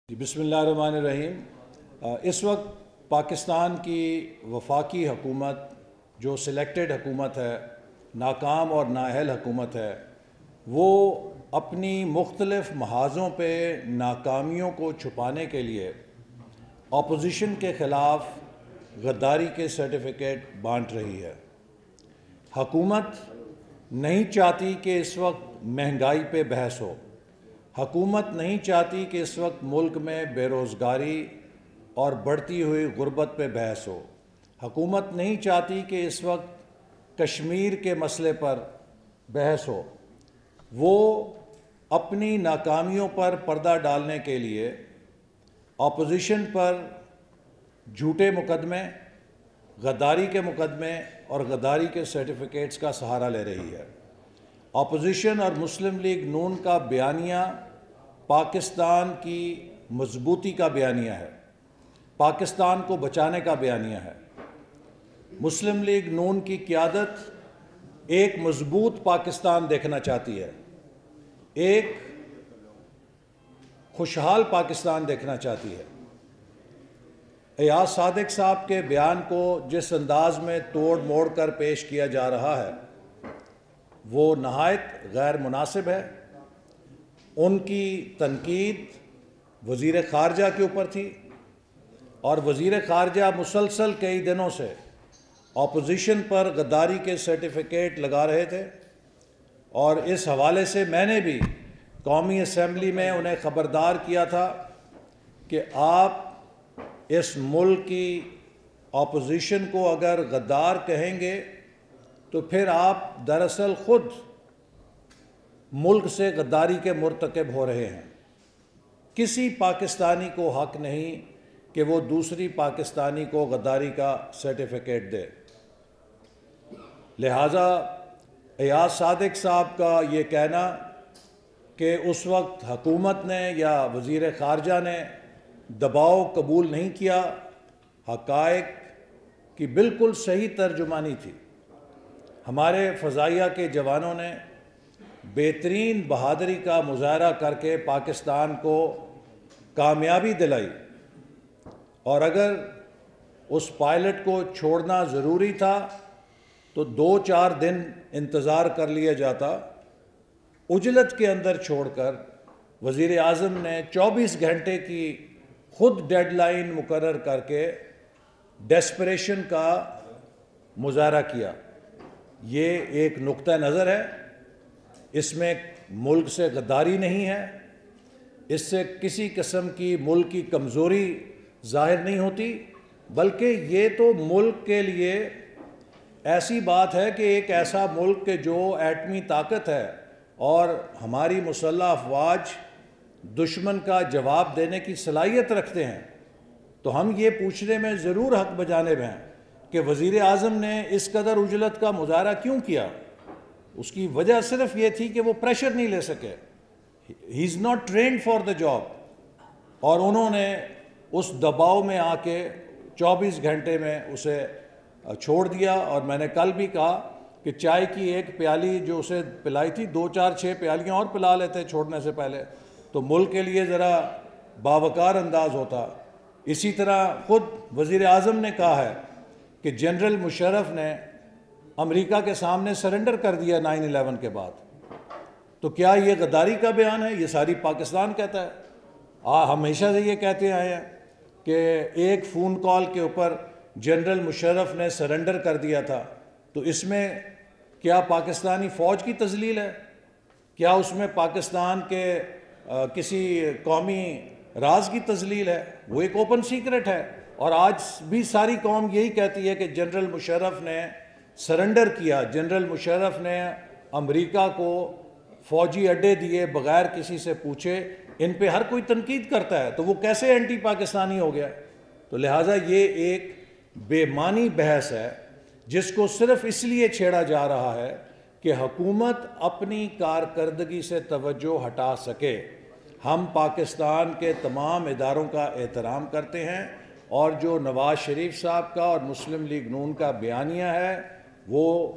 بسم اللہ الرحمن الرحیم۔ اس وقت پاکستان کی وفاقی حکومت جو سلیکٹڈ حکومت ہے، ناکام اور نااہل حکومت ہے، وہ اپنی مختلف محاذوں پہ ناکامیوں کو چھپانے کے لیے اپوزیشن کے خلاف غداری کے سرٹیفکیٹ بانٹ رہی ہے۔ حکومت نہیں چاہتی کہ اس وقت مہنگائی پہ بحث ہو، حکومت نہیں چاہتی کہ اس وقت ملک میں بے روزگاری اور بڑھتی ہوئی غربت پہ بحث ہو، حکومت نہیں چاہتی کہ اس وقت کشمیر کے مسئلے پر بحث ہو۔ وہ اپنی ناکامیوں پر پردہ ڈالنے کے لیے اپوزیشن پر جھوٹے مقدمے، غداری کے مقدمے اور غداری کے سرٹیفکیٹس کا سہارا لے رہی ہے۔ اپوزیشن اور مسلم لیگ نون کا بیانیہ پاکستان کی مضبوطی کا بیانیہ ہے، پاکستان کو بچانے کا بیانیہ ہے۔ مسلم لیگ نون کی قیادت ایک مضبوط پاکستان دیکھنا چاہتی ہے، ایک خوشحال پاکستان دیکھنا چاہتی ہے۔ ایاز صادق صاحب کے بیان کو جس انداز میں توڑ موڑ کر پیش کیا جا رہا ہے وہ نہایت غیر مناسب ہے۔ ان کی تنقید وزیر خارجہ کے اوپر تھی اور وزیر خارجہ مسلسل کئی دنوں سے اپوزیشن پر غداری کے سرٹیفکیٹ لگا رہے تھے، اور اس حوالے سے میں نے بھی قومی اسمبلی میں انہیں خبردار کیا تھا کہ آپ اس ملک کی اپوزیشن کو اگر غدار کہیں گے تو پھر آپ دراصل خود ملک سے غداری کے مرتکب ہو رہے ہیں۔ کسی پاکستانی کو حق نہیں کہ وہ دوسری پاکستانی کو غداری کا سرٹیفکیٹ دے۔ لہٰذا ایاز صادق صاحب کا یہ کہنا کہ اس وقت حکومت نے یا وزیر خارجہ نے دباؤ قبول نہیں کیا، حقائق کی بالکل صحیح ترجمانی تھی۔ ہمارے فضائیہ کے جوانوں نے بہترین بہادری کا مظاہرہ کر کے پاکستان کو کامیابی دلائی، اور اگر اس پائلٹ کو چھوڑنا ضروری تھا تو 2-4 دن انتظار کر لیا جاتا۔ عجلت کے اندر چھوڑ کر وزیر اعظم نے 24 گھنٹے کی خود ڈیڈ لائن مقرر کر کے ڈیسپریشن کا مظاہرہ کیا۔ یہ ایک نقطہ نظر ہے، اس میں ملک سے غداری نہیں ہے، اس سے کسی قسم کی ملک کی کمزوری ظاہر نہیں ہوتی، بلکہ یہ تو ملک کے لیے ایسی بات ہے کہ ایک ایسا ملک کہ جو ایٹمی طاقت ہے اور ہماری مسلح افواج دشمن کا جواب دینے کی صلاحیت رکھتے ہیں، تو ہم یہ پوچھنے میں ضرور حق بجانب ہیں کہ وزیر اعظم نے اس قدر عجلت کا مظاہرہ کیوں کیا۔ اس کی وجہ صرف یہ تھی کہ وہ پریشر نہیں لے سکے، he is not trained for the job, اور انہوں نے اس دباؤ میں آ کے 24 گھنٹے میں اسے چھوڑ دیا۔ اور میں نے کل بھی کہا کہ چائے کی ایک پیالی جو اسے پلائی تھی، 2-4-6 پیالیاں اور پلا لیتے چھوڑنے سے پہلے، تو ملک کے لیے ذرا باوقار انداز ہوتا۔ اسی طرح خود وزیر اعظم نے کہا ہے کہ جنرل مشرف نے امریکہ کے سامنے سرنڈر کر دیا 9/11 کے بعد۔ تو کیا یہ غداری کا بیان ہے؟ یہ ساری پاکستان کہتا ہے۔ ہمیشہ سے یہ کہتے آئے ہیں کہ ایک فون کال کے اوپر جنرل مشرف نے سرنڈر کر دیا تھا، تو اس میں کیا پاکستانی فوج کی تذلیل ہے؟ کیا اس میں پاکستان کے کسی قومی راز کی تذلیل ہے؟ وہ ایک اوپن سیکرٹ ہے، اور آج بھی ساری قوم یہی کہتی ہے کہ جنرل مشرف نے سرنڈر کیا، جنرل مشرف نے امریکہ کو فوجی اڈے دیے بغیر کسی سے پوچھے۔ ان پہ ہر کوئی تنقید کرتا ہے، تو وہ کیسے اینٹی پاکستانی ہو گیا؟ تو لہٰذا یہ ایک بے معنی بحث ہے جس کو صرف اس لیے چھیڑا جا رہا ہے کہ حکومت اپنی کارکردگی سے توجہ ہٹا سکے۔ ہم پاکستان کے تمام اداروں کا احترام کرتے ہیں، اور جو نواز شریف صاحب کا اور مسلم لیگ نون کا بیانیہ ہے وہ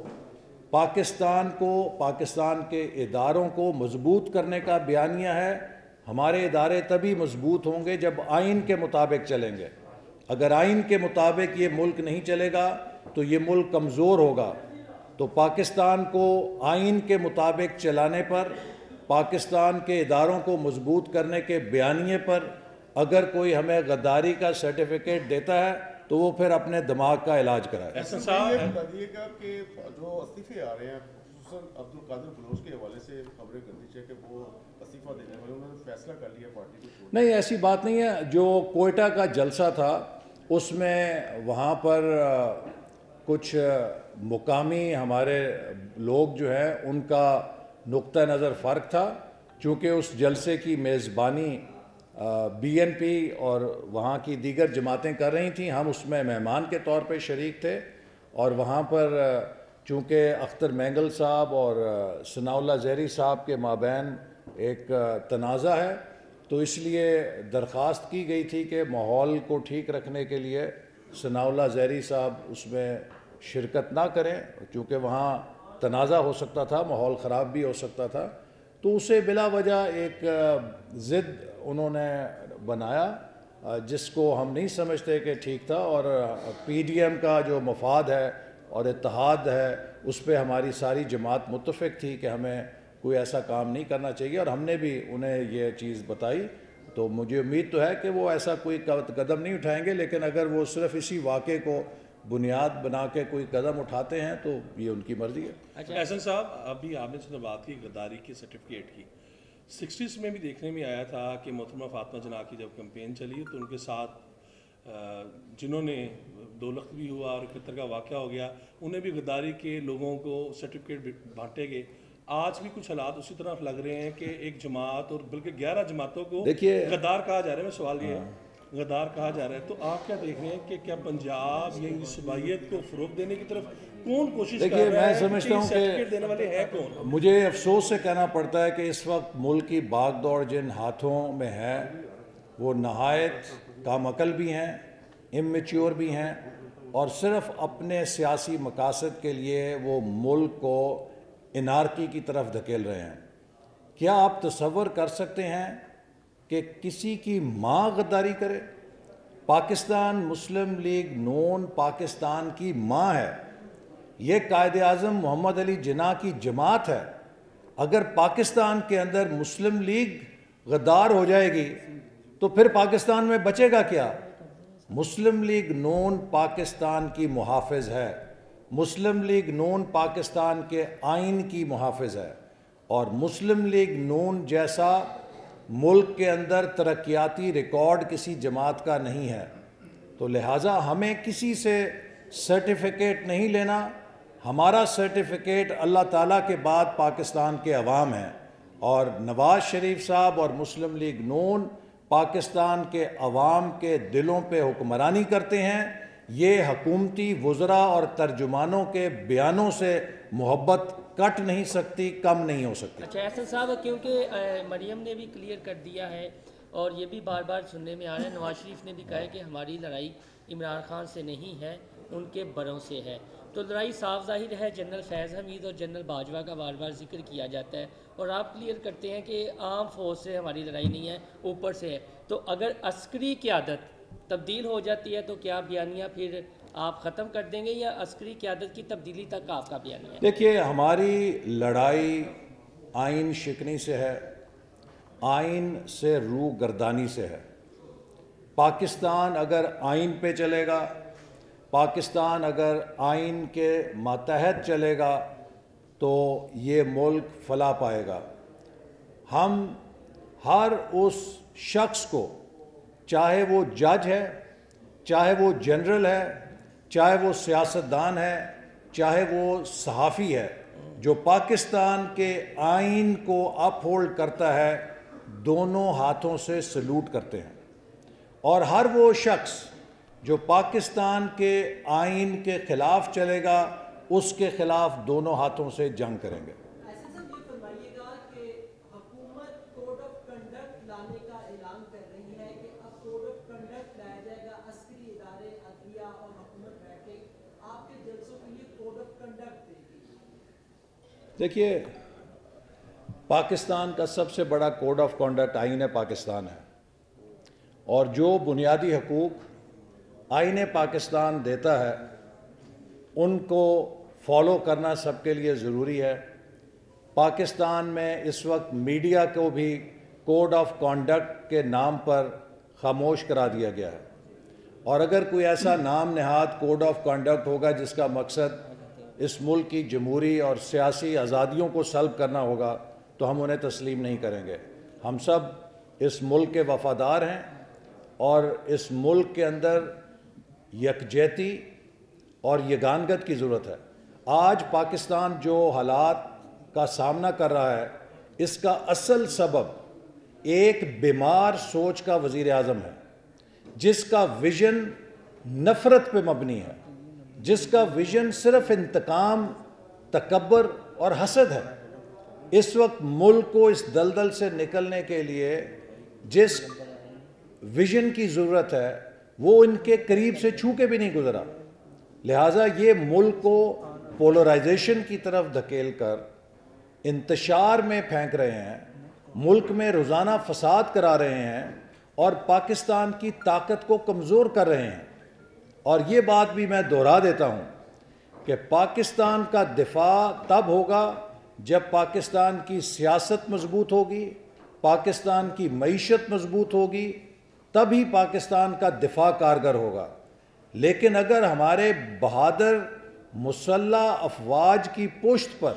پاکستان کو، پاکستان کے اداروں کو مضبوط کرنے کا بیانیہ ہے۔ ہمارے ادارے تبھی مضبوط ہوں گے جب آئین کے مطابق چلیں گے. اگر آئین کے مطابق یہ ملک نہیں چلے گا تو یہ ملک کمزور ہوگا. تو پاکستان کو آئین کے مطابق چلانے پر، پاکستان کے اداروں کو مضبوط کرنے کے بیانیے پر اگر کوئی ہمیں غداری کا سرٹیفکیٹ دیتا ہے تو وہ پھر اپنے دماغ کا علاج کرائے. ایسا صاحب یہ بتا دیجیے گا کہ جو استعفے آ رہے ہیں خصوصاً عبد القادر بلوچ کے حوالے سے خبریں کر دیجیے کہ وہ استعفیٰ دینے والے انہوں نے فیصلہ کر لیا پارٹی کو چھوڑنے. نہیں، ایسی بات نہیں ہے. جو کوئٹہ کا جلسہ تھا اس میں وہاں پر کچھ مقامی ہمارے لوگ جو ہیں ان کا نقطہ نظر فرق تھا. چونکہ اس جلسے کی میزبانی بی این پی اور وہاں کی دیگر جماعتیں کر رہی تھیں، ہم اس میں مہمان کے طور پہ شریک تھے. اور وہاں پر چونکہ اختر مینگل صاحب اور ثناء اللہ زہری صاحب کے مابین ایک تنازع ہے، تو اس لیے درخواست کی گئی تھی کہ ماحول کو ٹھیک رکھنے کے لیے ثناء اللہ زہری صاحب اس میں شرکت نہ کریں، چونکہ وہاں تنازع ہو سکتا تھا، ماحول خراب بھی ہو سکتا تھا. تو اسے بلا وجہ ایک ضد انہوں نے بنایا جس کو ہم نہیں سمجھتے کہ ٹھیک تھا. اور پی ڈی ایم کا جو مفاد ہے اور اتحاد ہے اس پہ ہماری ساری جماعت متفق تھی کہ ہمیں کوئی ایسا کام نہیں کرنا چاہیے، اور ہم نے بھی انہیں یہ چیز بتائی. تو مجھے امید تو ہے کہ وہ ایسا کوئی قدم نہیں اٹھائیں گے، لیکن اگر وہ صرف اسی واقعے کو بنیاد بنا کے کوئی قدم اٹھاتے ہیں تو یہ ان کی مرضی ہے. احسن صاحب، ابھی آپ نے بات کی غداری کے سرٹیفکیٹ کی، 60s میں بھی دیکھنے میں آیا تھا کہ محترمہ فاطمہ جناح کی جب کمپین چلی تو ان کے ساتھ جنہوں نے 2 لخت بھی ہوا اور قطر کا واقعہ ہو گیا، انہیں بھی غداری کے لوگوں کو سرٹیفکیٹ بانٹے گئے. آج بھی کچھ حالات اسی طرح لگ رہے ہیں کہ ایک جماعت اور بلکہ 11 جماعتوں کو غدار کہا جا رہا ہے. میں سوال یہ ہے، غدار کہا جا رہا ہے، تو آپ کیا دیکھ رہے ہیں کہ کیا پنجاب یا صوبائیت کو فروغ دینے کی طرف کون کوشش کر رہا ہے؟ میں سمجھتا ہوں سرٹیفکیٹ دینے والے ہیں کون؟ مجھے افسوس سے کہنا پڑتا ہے کہ اس وقت ملک کی بھاگ دوڑ جن ہاتھوں میں ہے وہ نہایت کم عقل بھی ہیں، اممیچیور بھی ہیں، اور صرف اپنے سیاسی مقاصد کے لیے وہ ملک کو انارکی کی طرف دھکیل رہے ہیں. کیا آپ تصور کر سکتے ہیں کہ کسی کی ماں غداری کرے؟ پاکستان مسلم لیگ نون پاکستان کی ماں ہے. یہ قائد اعظم محمد علی جناح کی جماعت ہے. اگر پاکستان کے اندر مسلم لیگ غدار ہو جائے گی تو پھر پاکستان میں بچے گا کیا؟ مسلم لیگ نون پاکستان کی محافظ ہے. مسلم لیگ نون پاکستان کے آئین کی محافظ ہے، اور مسلم لیگ نون جیسا ملک کے اندر ترقیاتی ریکارڈ کسی جماعت کا نہیں ہے. تو لہٰذا ہمیں کسی سے سرٹیفکیٹ نہیں لینا. ہمارا سرٹیفکیٹ اللہ تعالیٰ کے بعد پاکستان کے عوام ہیں، اور نواز شریف صاحب اور مسلم لیگ نون پاکستان کے عوام کے دلوں پہ حکمرانی کرتے ہیں. یہ حکومتی وزراء اور ترجمانوں کے بیانوں سے محبت کٹ نہیں سکتی، کم نہیں ہو سکتی. اچھا احسن صاحب، کیونکہ مریم نے بھی کلیئر کر دیا ہے اور یہ بھی بار بار سننے میں آ رہا ہے، نواز شریف نے بھی کہا ہے کہ ہماری لڑائی عمران خان سے نہیں ہے، ان کے بڑوں سے ہے. تو لڑائی صاف ظاہر ہے، جنرل فیض حمید اور جنرل باجوہ کا بار بار ذکر کیا جاتا ہے، اور آپ کلیئر کرتے ہیں کہ عام فوج سے ہماری لڑائی نہیں ہے، اوپر سے ہے. تو اگر عسکری قیادت تبدیل ہو جاتی ہے تو کیا بیانیہ پھر آپ ختم کر دیں گے، یا عسکری قیادت کی تبدیلی تک آپ کا بیانیہ ہے؟ دیکھیے، ہماری لڑائی آئین شکنی سے ہے، آئین سے روح گردانی سے ہے. پاکستان اگر آئین پہ چلے گا، پاکستان اگر آئین کے ماتحت چلے گا تو یہ ملک فلاح پائے گا. ہم ہر اس شخص کو، چاہے وہ جج ہے، چاہے وہ جنرل ہے، چاہے وہ سیاستدان ہے، چاہے وہ صحافی ہے، جو پاکستان کے آئین کو اپ ہولڈ کرتا ہے، دونوں ہاتھوں سے سلوٹ کرتے ہیں. اور ہر وہ شخص جو پاکستان کے آئین کے خلاف چلے گا اس کے خلاف دونوں ہاتھوں سے جنگ کریں گے. ایسا سب یہ فرمائیے گا کہ حکومت کوڈ آف کنڈکٹ لانے کا اعلان کر رہی ہے کہ اب کوڈ آف کنڈکٹ لایا جائے گا، عسکری ادارے، عدلیہ اور حکومت بیٹھے آپ کے جلسوں کے لیے کوڈ آف کنڈکٹ دے گی. دیکھیے، پاکستان کا سب سے بڑا کوڈ آف کانڈکٹ آئین پاکستان ہے، اور جو بنیادی حقوق آئین پاکستان دیتا ہے ان کو فالو کرنا سب کے لیے ضروری ہے۔ پاکستان میں اس وقت میڈیا کو بھی کوڈ آف کانڈکٹ کے نام پر خاموش کرا دیا گیا ہے، اور اگر کوئی ایسا نام نہاد کوڈ آف کانڈکٹ ہوگا جس کا مقصد اس ملک کی جمہوری اور سیاسی آزادیوں کو سلب کرنا ہوگا تو ہم انہیں تسلیم نہیں کریں گے۔ ہم سب اس ملک کے وفادار ہیں اور اس ملک کے اندر یکجہتی اور یگانگت کی ضرورت ہے۔ آج پاکستان جو حالات کا سامنا کر رہا ہے اس کا اصل سبب ایک بیمار سوچ کا وزیر اعظم ہے، جس کا ویژن نفرت پہ مبنی ہے، جس کا ویژن صرف انتقام، تکبر اور حسد ہے۔ اس وقت ملک کو اس دلدل سے نکلنے کے لیے جس ویژن کی ضرورت ہے وہ ان کے قریب سے چھو کے بھی نہیں گزرا، لہٰذا یہ ملک کو پولرائزیشن کی طرف دھکیل کر انتشار میں پھینک رہے ہیں، ملک میں روزانہ فساد کرا رہے ہیں اور پاکستان کی طاقت کو کمزور کر رہے ہیں۔ اور یہ بات بھی میں دہرا دیتا ہوں کہ پاکستان کا دفاع تب ہوگا جب پاکستان کی سیاست مضبوط ہوگی، پاکستان کی معیشت مضبوط ہوگی، تب ہی پاکستان کا دفاع کارگر ہوگا۔ لیکن اگر ہمارے بہادر مسلح افواج کی پشت پر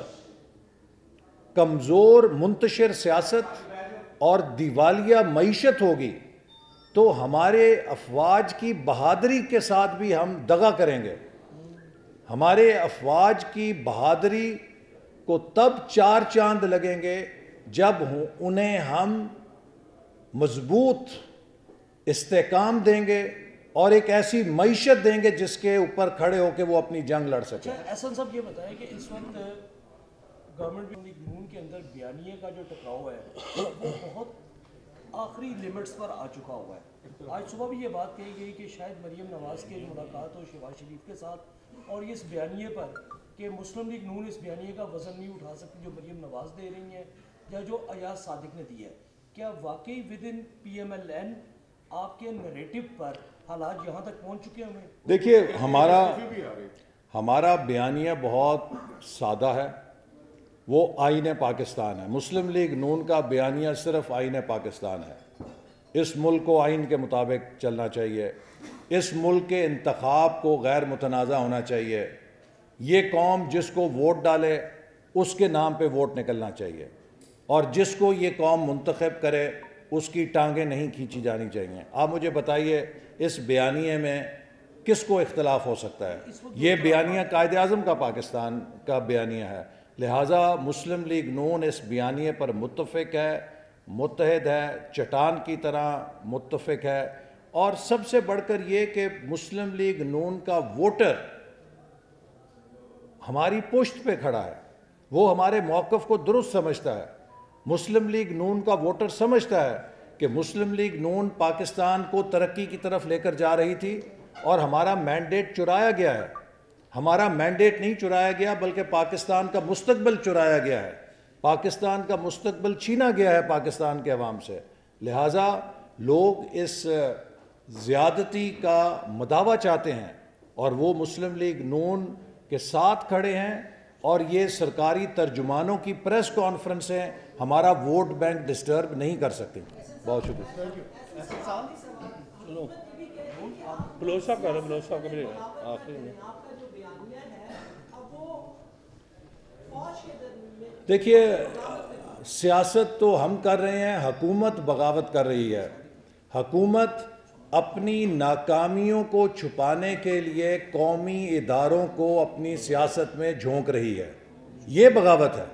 کمزور منتشر سیاست اور دیوالیہ معیشت ہوگی تو ہمارے افواج کی بہادری کے ساتھ بھی ہم دغا کریں گے۔ ہمارے افواج کی بہادری کو تب چار چاند لگیں گے جب انہیں ہم مضبوط استحکام دیں گے اور ایک ایسی معیشت دیں گے جس کے اوپر کھڑے ہو کے وہ اپنی جنگ لڑ سکیں۔ احسن صاحب یہ بتائیں کہ اس وقت گورنمنٹ نون کے اندر بیانیے کا جو ٹکراؤ ہے وہ بہت آخری لیمٹس پر آ چکا ہوا ہے۔ آج صبح بھی یہ بات کہی گئی کہ شاید مریم نواز کی ملاقات ہو شہباز شریف کے ساتھ اور اس بیانیے پر کہ مسلم لیگ نون اس بیانیے کا وزن نہیں اٹھا سکتی جو مریم نواز دے رہی ہیں یا جو ایاز صادق نے دی ہے۔ کیا واقعی ود ان پی ایم ایل این آپ کے نریٹو پر حالات یہاں تک پہنچ چکے ہیں؟ دیکھیے ہمارا بیانیہ بہت سادہ ہے، وہ آئین پاکستان ہے۔ مسلم لیگ نون کا بیانیہ صرف آئین پاکستان ہے۔ اس ملک کو آئین کے مطابق چلنا چاہیے، اس ملک کے انتخاب کو غیر متنازع ہونا چاہیے، یہ قوم جس کو ووٹ ڈالے اس کے نام پہ ووٹ نکلنا چاہیے، اور جس کو یہ قوم منتخب کرے اس کی ٹانگیں نہیں کھینچی جانی چاہیے۔ آپ مجھے بتائیے اس بیانیے میں کس کو اختلاف ہو سکتا ہے؟ یہ بیانیہ قائد اعظم کا پاکستان کا بیانیہ ہے، لہٰذا مسلم لیگ نون اس بیانیے پر متفق ہے، متحد ہے، چٹان کی طرح متفق ہے، اور سب سے بڑھ کر یہ کہ مسلم لیگ نون کا ووٹر ہماری پشت پہ کھڑا ہے، وہ ہمارے موقف کو درست سمجھتا ہے۔ مسلم لیگ نون کا ووٹر سمجھتا ہے کہ مسلم لیگ نون پاکستان کو ترقی کی طرف لے کر جا رہی تھی اور ہمارا مینڈیٹ چرایا گیا ہے۔ ہمارا مینڈیٹ نہیں چرایا گیا بلکہ پاکستان کا مستقبل چرایا گیا ہے، پاکستان کا مستقبل چھینا گیا ہے پاکستان کے عوام سے، لہٰذا لوگ اس زیادتی کا مداوع چاہتے ہیں اور وہ مسلم لیگ نون کے ساتھ کھڑے ہیں، اور یہ سرکاری ترجمانوں کی پریس کانفرنسیں ہمارا ووٹ بینک ڈسٹرب نہیں کر سکتی۔ بہت شکریہ۔ بلوچ صاحب کا بھی آخری میں دیکھیے سیاست تو ہم کر رہے ہیں، حکومت بغاوت کر رہی ہے۔ حکومت اپنی ناکامیوں کو چھپانے کے لیے قومی اداروں کو اپنی سیاست میں جھونک رہی ہے، یہ بغاوت ہے۔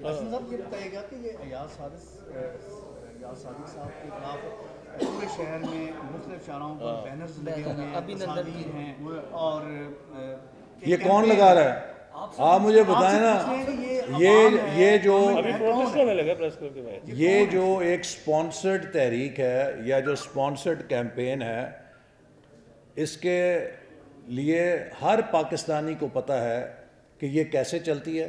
حسن صاحب یہ بتائیے گا کہ یہ ایاز صادق صاحب کے خلاف پورے شہر میں مختلف چوراہوں پر بینرز لگے ہوئے ہیں، تصاویر ہیں، اور یہ کون لگا رہا ہے؟ آپ مجھے بتائیں نا، یہ جو ایک سپانسرڈ تحریک ہے یا جو سپانسرڈ کیمپین ہے، اس کے لیے ہر پاکستانی کو پتہ ہے کہ یہ کیسے چلتی ہے۔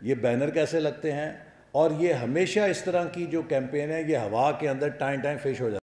یہ بینر کیسے لگتے ہیں، اور یہ ہمیشہ اس طرح کی جو کیمپین ہے یہ ہوا کے اندر ٹائم فش ہو جاتی ہے۔